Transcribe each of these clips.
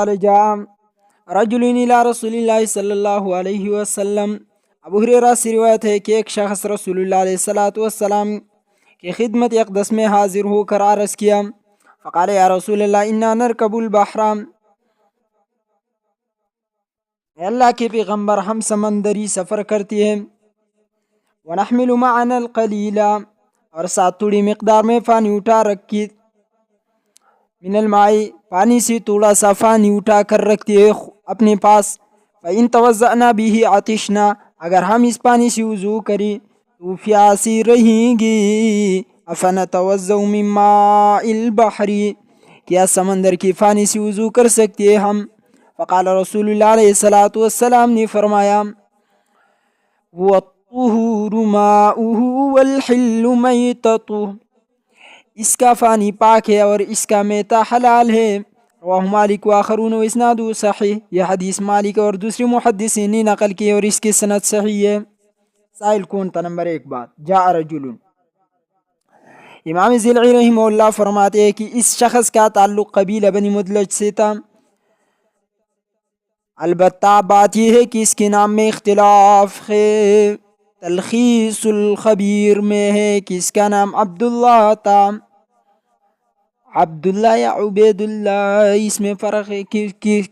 قال جاء رجل الى رسول اللہ صلی اللہ علیہ وسلم، ابو ہریرہ سے روایت ہے کہ ایک شخص رسول اللہ علیہ الصلوۃ والسلام کی خدمت اقدس میں حاضر ہو کر عرض کیا، فقال یا رسول اللہ انا نرکب البحر، اے اللہ کے پیغمبر ہم سمندری سفر کرتی ہیں، ونحمل معنا القلیل، اور ساتھ تھوڑی مقدار میں پانی اٹھا رکھی، من الماء، پانی سے تھوڑا سا پانی اٹھا کر رکھتی ہے اپنے پاس، فإن توضأنا به عطشنا، اگر ہم اس پانی سے وضو کریں تو پیاسی رہیں گی، افنتوضأ من ماء البحر، کیا سمندر کی پانی سے وضو کر سکتے ہیں ہم؟ فقال رسول اللہ علیہ الصلوۃ والسلام نے فرمایا، هو الطہور ماؤه والحل میتته، اس کا پانی پاک ہے اور اس کا میتہ حلال ہے، رواہ مالک وآخرون واسناد صحیح، یہ حدیث مالک اور دوسری محدثین نے نقل کی اور اس کی سند صحیح ہے۔ سائل کون تھا؟ نمبر 1 بات، جاء رجل، امام ذیلعی رحمہ اللہ فرماتے ہیں کہ اس شخص کا تعلق قبیلہ بنی مدلج سے تھا، البتہ بات یہ ہے کہ اس کے نام میں اختلاف ہے، تلخیص الخبیر میں ہے کہ اس کا نام عبداللہ تھا، عبداللہ یا عبید اللہ، اس میں فرق ہے،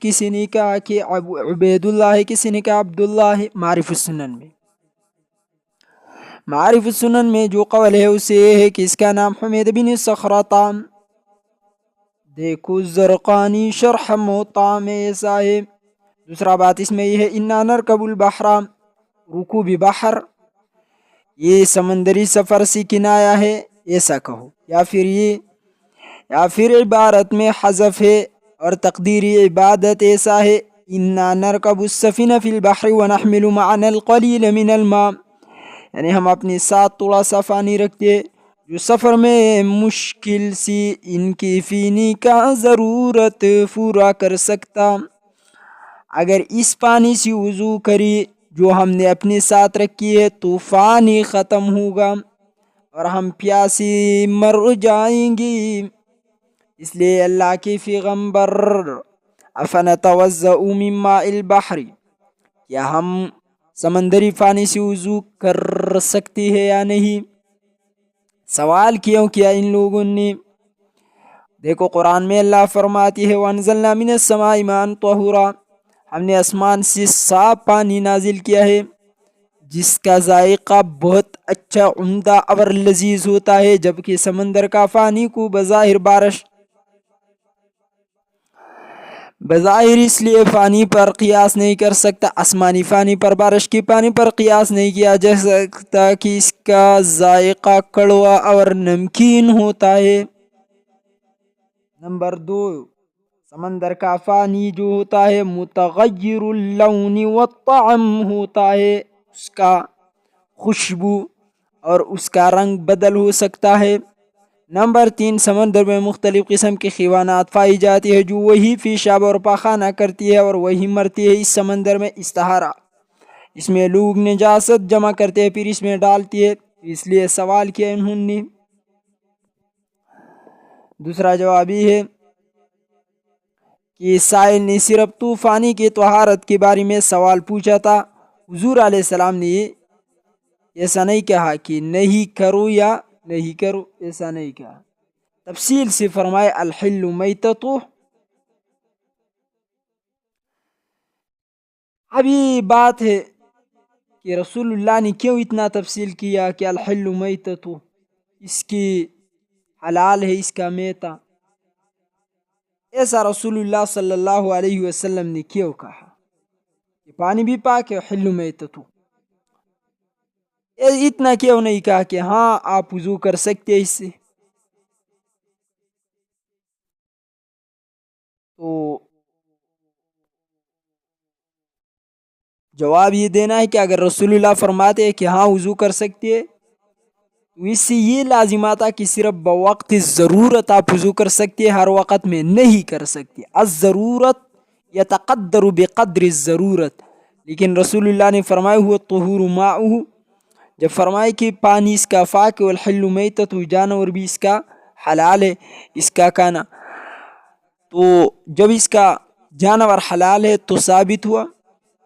کسی نے کہا کہ عبید اللہ ہے، کسی نے کہا عبداللہ ہے۔ معارف السنن میں جو قول ہے اسے یہ ہے کہ اس کا نام حمید بن صخرہ تھا، دیکھو زرقانی شرح موطا میں ایسا ہے۔ دوسرا بات اس میں یہ ہے، انا نرکب البحر، رکوب بحر یہ سمندری سفر سے کنایا ہے ایسا کہو، یا پھر عبارت میں حذف ہے اور تقدیری عبادت ایسا ہے، انا نرکب السفینہ فی البحر ونحمل معنا القلیل من الماء، یعنی ہم اپنے ساتھ تھوڑا سا پانی رکھتے جو سفر میں مشکل سی ان کی پینے کا ضرورت پورا کر سکتا، اگر اس پانی سے وضو کری جو ہم نے اپنے ساتھ رکھی ہے تو پانی ختم ہوگا اور ہم پیاسی مر جائیں گی، اس لیے اللہ کے پیغمبر، افنتوضأ من ماء البحر، کیا ہم سمندری پانی سے وضو کر سکتی ہے یا نہیں؟ سوال کیوں کیا ان لوگوں نے؟ دیکھو قرآن میں اللہ فرماتی ہے، وَأَنزَلْنَا مِنَ السَّمَاءِ مَاءً طَهُورًا، ہم نے آسمان سے صاف پانی نازل کیا ہے جس کا ذائقہ بہت اچھا، عمدہ اور لذیذ ہوتا ہے، جبکہ سمندر کا پانی کو بظاہر اس لیے پانی پر قیاس نہیں کر سکتا، آسمانی پانی پر، بارش کے پانی پر قیاس نہیں کیا جا سکتا کہ اس کا ذائقہ کڑوا اور نمکین ہوتا ہے۔ نمبر 2، سمندر کا پانی جو ہوتا ہے متغیر اللون والطعم ہوتا ہے، اس کا خوشبو اور اس کا رنگ بدل ہو سکتا ہے۔ نمبر 3، سمندر میں مختلف قسم کے حیوانات پائی جاتی ہے جو وہی پیشاب اور پاخانہ کرتی ہے اور وہی مرتی ہے۔ اس سمندر میں استحارہ، اس میں لوگ نجاست جمع کرتے ہیں پھر اس میں ڈالتی ہے، اس لیے سوال کیا انہوں نے۔ دوسرا جواب یہ ہے کہ سائل نے صرف طوفانی کی طہارت کے بارے میں سوال پوچھا تھا، حضور علیہ السلام نے ایسا نہیں کہا کہ نہیں کرو یا نہیں کرو، ایسا نہیں کہا، تفصیل سے فرمائے الحل میتۃ۔ ابھی بات ہے کہ رسول اللہ نے کیوں اتنا تفصیل کیا کہ الحل میتۃ، اس کی حلال ہے اس کا میتہ، ایسا رسول اللہ صلی اللہ علیہ وسلم نے کیوں کہا کہ پانی بھی پاک ہے، حل میتۃ، اتنا کیوں نہیں کہا کہ ہاں آپ وضو کر سکتے اس سے؟ تو جواب یہ دینا ہے کہ اگر رسول اللہ فرماتے ہیں کہ ہاں وضو کر سکتے ہیں تو اس سے یہ لازم آتا کہ صرف بوقت ضرورت آپ وضو کر سکتے ہیں، ہر وقت میں نہیں کر سکتے، الضرورت یتقدر بقدر الضرورت، لیکن رسول اللہ نے فرمایا ہوا طہور ماؤہ، جب فرمائے کہ پانی اس کا پاک ہے، والحل میتۃ، جانور بھی اس کا حلال ہے اس کا کھانا، تو جب اس کا جانور حلال ہے تو ثابت ہوا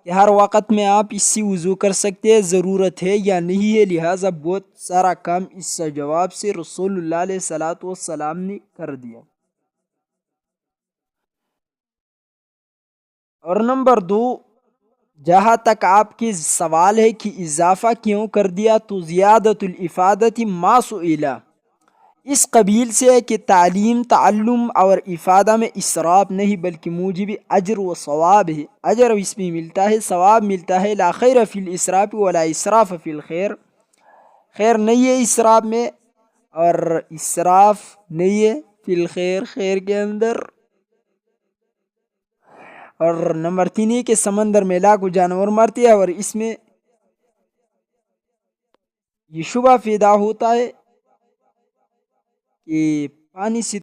کہ ہر وقت میں آپ اس سے وضو کر سکتے ہیں، ضرورت ہے یا نہیں ہے، لہٰذا بہت سارا کام اس جواب سے رسول اللہ علیہ الصلاۃ والسلام نے کر دیا۔ اور نمبر 2، جہاں تک آپ کی سوال ہے کہ اضافہ کیوں کر دیا، تو زیادت الافادت ما سئلہ اس قبیل سے ہے کہ تعلیم، تعلم اور افادہ میں اسراف نہیں بلکہ موجب اجر و ثواب ہے، اجر اس میں ملتا ہے، ثواب ملتا ہے۔ لا خیر فی الاسراف ولا اسراف فی الخیر، خیر نہیں ہے اسراف میں اور اسراف نہیں ہے فی الخیر، خیر کے اندر۔ اور نمبر 3 یہ کہ سمندر میں لاکھوں جانور مرتے ہیں اور اس میں یہ شبہ پیدا ہوتا ہے کہ پانی سے